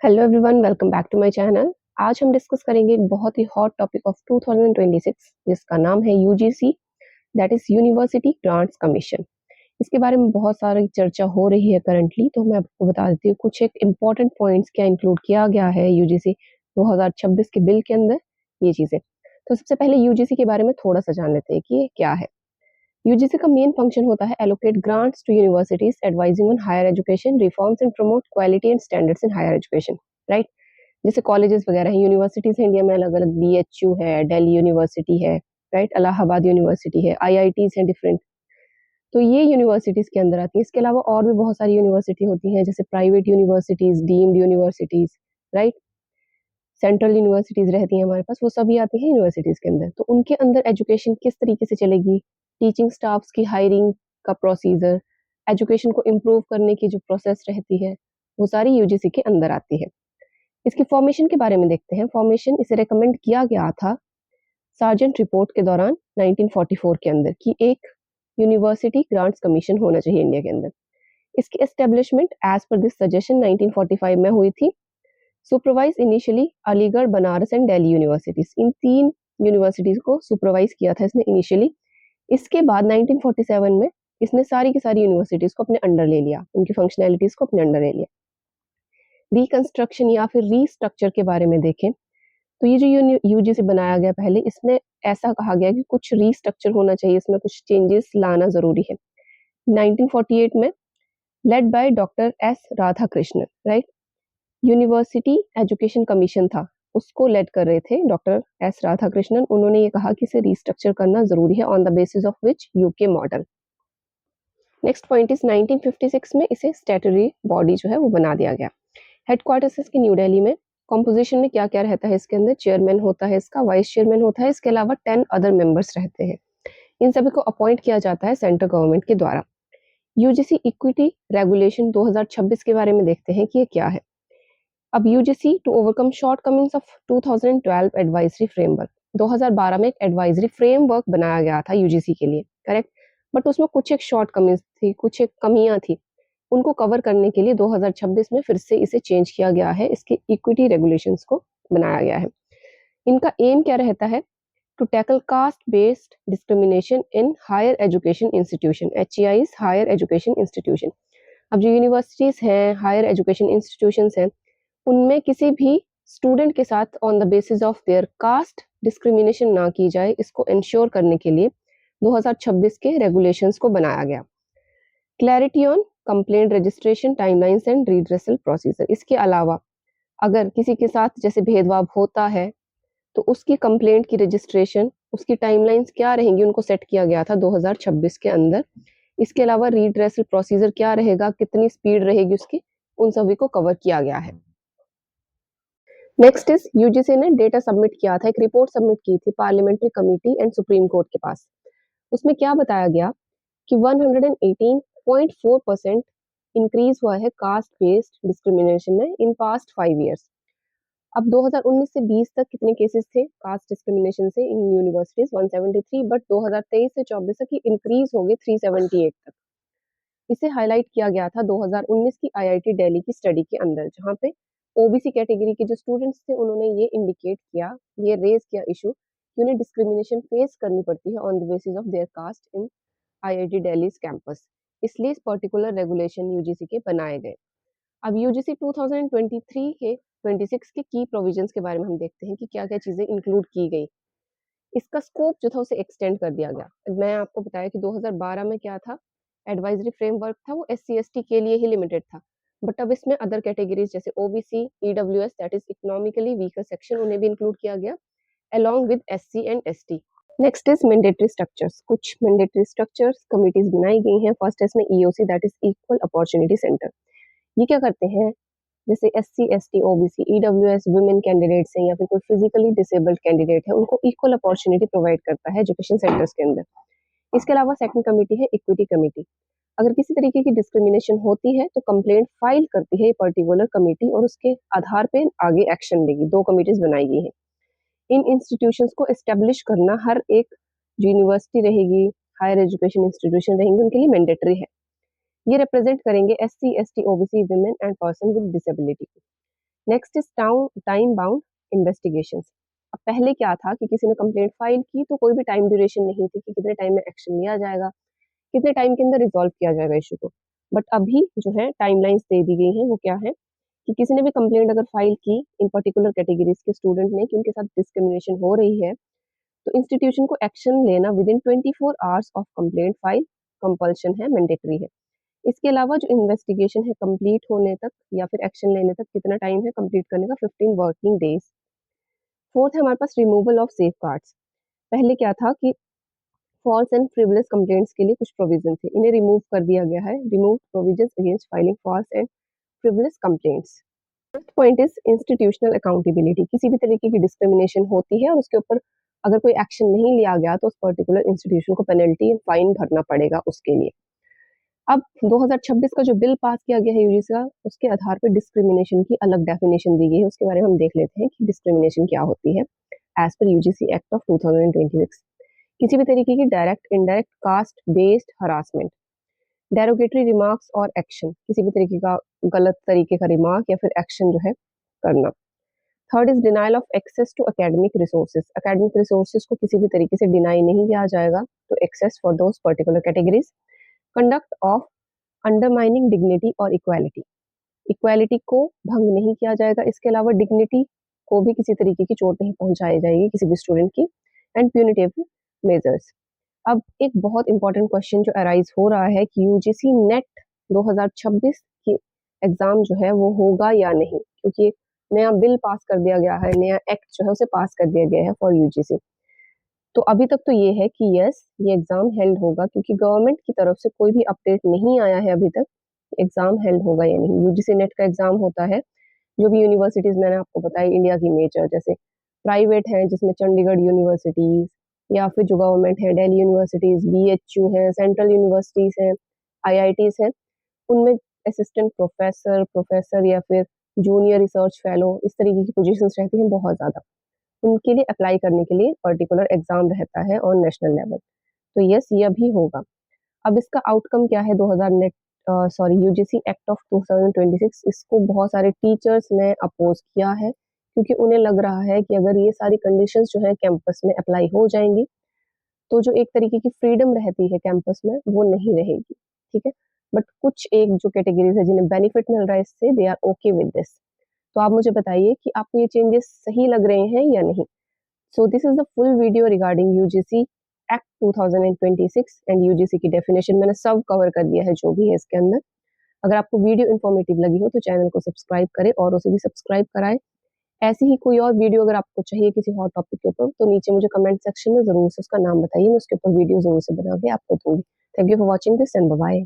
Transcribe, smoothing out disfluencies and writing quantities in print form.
Hello everyone, welcome back to my channel. आज हम discuss करेंगे एक बहुत ही हॉट टॉपिक ऑफ 2026 जिसका नाम है UGC, that is university grants commission. इसके बारे में बहुत सारी चर्चा हो रही है करंटली, तो मैं आपको बता देती हूँ कुछ एक इम्पॉर्टेंट पॉइंट्स क्या इंक्लूड किया गया है यूजीसी 2026 के बिल के अंदर, ये चीजें। तो सबसे पहले यूजीसी के बारे में थोड़ा सा जान लेते हैं कि ये क्या है। यूजीसी का मेन फंक्शन होता है allocate grants to universities, advising on higher education reforms and promote quality and standards in higher education, right. जैसे कॉलेजेस वगैरह हैं, यूनिवर्सिटीज हैं इंडिया में अलग अलग, बीएचयू है, दिल्ली यूनिवर्सिटी है, राइट, इलाहाबाद यूनिवर्सिटी है, आईआईटीज हैं डिफरेंट। तो ये यूनिवर्सिटीज के अंदर आती है। इसके अलावा और भी बहुत सारी यूनिवर्सिटी होती हैं, जैसे private universities, deemed universities, right, central universities रहती हैं हमारे पास, वो सभी आती हैं यूनिवर्सिटीज के अंदर। तो उनके अंदर एजुकेशन किस तरीके से चलेगी, टीचिंग स्टाफ्स की हायरिंग का प्रोसीजर, एजुकेशन को इम्प्रूव करने की जो प्रोसेस रहती है, वो सारी यूजीसी के अंदर आती है। इसकी फॉर्मेशन के बारे में देखते हैं। फॉर्मेशन इसे रेकमेंड किया गया था सार्जेंट रिपोर्ट के दौरान 1944 के अंदर कि एक यूनिवर्सिटी ग्रांट्स कमीशन होना चाहिए इंडिया के अंदर। इसकी establishment as per this suggestion 1945 में हुई थी। Supervise initially Aligarh, Banaras and Delhi universities, इन तीन यूनिवर्सिटीज को सुपरवाइज किया था इसने इनिशियली। इसके बाद 1947 में इसने सारी की सारी यूनिवर्सिटीज को अपने अंडर ले लिया, उनकी फंक्शनैलिटीज को अपने अंडर ले लिया। रिकंस्ट्रक्शन या फिर रीस्ट्रक्चर के बारे में देखें तो ये जो यूजीसी बनाया गया पहले, इसमें ऐसा कहा गया कि कुछ रीस्ट्रक्चर होना चाहिए, इसमें कुछ चेंजेस लाना जरूरी है। 1948 में led by doctor S Radhakrishnan, right, university education commission था, उसको लेड कर रहे थे डॉक्टर एस राधाकृष्णन। उन्होंने ये कहा कि इसे रीस्ट्रक्चर करना जरूरी है on the basis of which UK model. Next point is 1956 में इसे स्टैट्यूटरी बॉडी जो है वो बना दिया गया। हेडक्वार्टर्स इसके न्यू दिल्ली में। कॉम्पोजिशन में क्या क्या रहता है इसके अंदर, चेयरमैन होता है इसका, वाइस चेयरमैन होता है, इसके अलावा 10 अदर मेंबर्स रहते हैं। इन सभी को अपॉइंट किया जाता है सेंट्रल गवर्नमेंट के द्वारा। यूजीसी इक्विटी रेगुलेशन 2026 के बारे में देखते हैं कि ये क्या है। अब UGC to overcome shortcomings of 2012 advisory framework, 2012 में एक एडवाइजरी फ्रेमवर्क बनाया गया था यूजीसी के लिए, करेक्ट। बट उसमें कुछ एक शॉर्टकमिंग्स थी, कुछ एक कमियां थी, उनको कवर करने के लिए 2026 में फिर से इसे चेंज किया गया है, इसके इक्विटी रेगुलेशंस को बनाया गया है। इनका एम क्या रहता है, to tackle caste based discrimination in higher education institution, HEIs higher education institution. अब जो यूनिवर्सिटीज हैं, हायर एजुकेशन इंस्टीट्यूशंस हैं, उनमें किसी भी स्टूडेंट के साथ on the basis of their caste discrimination ना की जाए, इसको इंश्योर करने के लिए 2026 के रेगुलेशंस को बनाया गया। Clarity on complaint registration timelines and redressal procedure. इसके अलावा अगर किसी के साथ जैसे भेदभाव होता है तो उसकी कंप्लेंट की रजिस्ट्रेशन, उसकी टाइमलाइंस क्या रहेंगी, उनको सेट किया गया था 2026 के अंदर। इसके अलावा रिड्रेसल प्रोसीजर क्या रहेगा, कितनी स्पीड रहेगी उसकी, उन सभी को कवर किया गया है। नेक्स्ट इज यूजीसी ने डेटा सबमिट किया था, एक रिपोर्ट सबमिट की थी parliamentary committee and supreme court के पास। उसमें क्या बताया गया कि 118.4% इंक्रीज हुआ है कास्ट बेस्ड डिस्क्रिमिनेशन में इन पास्ट 5 इयर्स। अब 2019 से 20 तक कितने केसेस थे कास्ट डिस्क्रिमिनेशन से इन यूनिवर्सिटीज, 173, बट 2023 से 24 तक ये इंक्रीज हो गए 378 तक। इसे हाईलाइट किया गया था 2019 की आईआईटी दिल्ली की स्टडी के अंदर, जहां पे ओबीसी कैटेगरी के जो स्टूडेंट्स थे उन्होंने ये इंडिकेट किया, ये रेज किया इशू कि उन्हें डिस्क्रिमिनेशन फेस करनी पड़ती है on the basis of their caste in IIT Delhi campus. इसलिए इस पर्टिकुलर रेगुलेशन यूजीसी के बनाए गए। अब यूजीसी 2023 के 26 के की प्रोविजंस के बारे में हम देखते हैं कि क्या क्या चीजें इंक्लूड की गई। इसका स्कोप जो था उसे एक्सटेंड कर दिया गया। मैं आपको बताया कि 2012 में क्या था, एडवाइजरी फ्रेमवर्क था, वो SC/ST के लिए ही लिमिटेड था। बट अब इसमें अदर कैटेगरीज जैसे OBC, EWS, that is economically weaker section, उन्हें भी इंक्लूड किया गया along with SC and ST। Next is mandatory structures. कुछ मैंडेटरी स्ट्रक्चर्स कमिटीज बनाई गई हैं। फर्स्ट है इसमें EOC, that is equal opportunity centre. ये क्या करते हैं, जैसे SC/ST, OBC, EWS women candidates हैं या फिर कोई फिजिकली डिसेबल्ड कैंडिडेट है, उनको इक्वल अपॉर्चुनिटी प्रोवाइड करता है एजुकेशन सेंटर्स के अंदर। इसके अलावा सेकंड कमेटी है इक्विटी कमेटी। अगर किसी तरीके की डिस्क्रिमिनेशन होती है तो कंप्लेंट फाइल करती है ये पर्टिकुलर कमेटी और उसके आधार पे आगे एक्शन लेगी। 2 कमिटीज बनाई गई हैं। इन इंस्टीट्यूशंस को एस्टेब्लिश करना हर एक जो यूनिवर्सिटी रहेगी, हायर एजुकेशन इंस्टीट्यूशन रहेंगे, उनके लिए मैंडेटरी है। ये रिप्रेजेंट करेंगे SC/ST, OBC, women and person with disability. Next is time bound investigations. अब पहले क्या था कि किसी ने कंप्लेंट फाइल की तो कोई भी टाइम ड्यूरेशन नहीं थी कि कितने टाइम में एक्शन लिया जाएगा, कितने टाइम के अंदर रिजॉल्व किया जाएगा इशू को। बट अभी जो है टाइमलाइंस दे दी गई हैं, वो क्या है कि किसी ने भी कंप्लेंट अगर फाइल की इन पर्टिकुलर कैटेगरीज के स्टूडेंट ने कि उनके साथ डिस्क्रिमिनेशन हो रही है, तो इंस्टीट्यूशन को एक्शन लेना with in 24 hours of complaint file compulsion है, मैंडेटरी है। इसके अलावा जो इन्वेस्टिगेशन है कंप्लीट होने तक या फिर एक्शन लेने तक कितना टाइम है कंप्लीट करने का, 15 वर्किंग डेज। फोर्थ है हमारे पास रिमूवल ऑफ सेफ गार्ड्स। पहले क्या था कि फॉल्स एंड फ्रिवलेस कंप्लेंट्स के लिए कुछ प्रोविजन थे, इन्हें रिमूव कर दिया गया है। Remove provisions against filing false and frivolous complaints. First point is institutional accountability. किसी भी तरीके की डिस्क्रिमिनेशन होती है और उसके ऊपर अगर कोई एक्शन नहीं लिया गया तो उस पर्टिकुलर इंस्टीट्यूशन को पेनल्टी एंड फाइन भरना पड़ेगा उसके लिए। अब 2026 का जो बिल पास किया गया है यूजीसी का, उसके आधार पर डिस्क्रिमिनेशन की अलग डेफिनेशन दी गई है। उसके बारे में हम देख लेते हैं कि डिस्क्रिमिनेशन क्या होती है as per UGC act of 2026। किसी भी तरीके की direct indirect caste based harassment, derogatory remarks और एक्शन, किसी भी तरीके का गलत तरीके का रिमार्क या फिर एक्शन जो है करना। Third is denial of access to academic resources. Academic resources को किसी भी तरीके से डिनाई नहीं किया जाएगा तो access for those particular categories. Conduct of undermining dignity और इक्वालिटी, इक्वालिटी को भंग नहीं किया जाएगा। इसके अलावा डिग्निटी को भी किसी तरीके की चोट नहीं पहुंचाई जाएगी किसी भी स्टूडेंट की। And punitive measures. अब एक बहुत इंपॉर्टेंट क्वेश्चन जो अराइज हो रहा है कि यूजीसी नेट 2026 की एग्जाम जो है वो होगा या नहीं, क्योंकि नया बिल पास कर दिया गया है, नया एक्ट जो है उसे पास कर दिया गया है फॉर यूजीसी। तो अभी तक तो ये है कि यस ये एग्जाम हेल्ड होगा, क्योंकि गवर्नमेंट की तरफ से कोई भी अपडेट नहीं आया है अभी तक एग्जाम हेल्ड होगा या नहीं। यूजीसी नेट का एग्जाम होता है जो भी यूनिवर्सिटीज मैंने आपको बताई इंडिया की मेजर, जैसे प्राइवेट है जिसमें चंडीगढ़ यूनिवर्सिटीज, या फिर जो गवर्नमेंट है दिल्ली यूनिवर्सिटीज, बीएचयू है, सेंट्रल यूनिवर्सिटीज है, आईआईटीज है, उनमें असिस्टेंट प्रोफेसर, प्रोफेसर या फिर जूनियर रिसर्च फेलो इस तरीके की पोजीशंस रहती हैं बहुत ज़्यादा। उनके लिए अप्लाई करने के लिए पर्टिकुलर एग्जाम रहता है ऑन नेशनल लेवल। तो यस ये भी होगा। अब इसका आउटकम क्या है 2000 net sorry UGC act of 2026, इसको बहुत सारे टीचर्स ने अपोज किया है, क्योंकि उन्हें लग रहा है कि अगर ये सारी कंडीशंस जो है कैंपस में अप्लाई हो जाएंगी तो जो एक तरीके की फ्रीडम रहती है कैंपस में वो नहीं रहेगी। ठीक है, बट कुछ एक जो कैटेगरीज है जिन्हें बेनिफिट मिल रहा है इससे, they are okay with this. तो आप मुझे बताइए कि आपको ये चेंजेस सही लग रहे हैं या नहीं। So this is the full video regarding UGC act 2026 and UGC की डेफिनेशन मैंने सब कवर कर दिया है जो भी है इसके अंदर। अगर आपको वीडियो इन्फॉर्मेटिव लगी हो तो चैनल को सब्सक्राइब करें और उसे भी सब्सक्राइब कराएं। ऐसी ही कोई और वीडियो अगर आपको चाहिए किसी हॉट टॉपिक के ऊपर तो नीचे मुझे कमेंट सेक्शन में जरूर से उसका नाम बताइए, मैं उसके ऊपर वीडियो जरूर से बना के आपको दूंगी। Thank you for watching this and bye.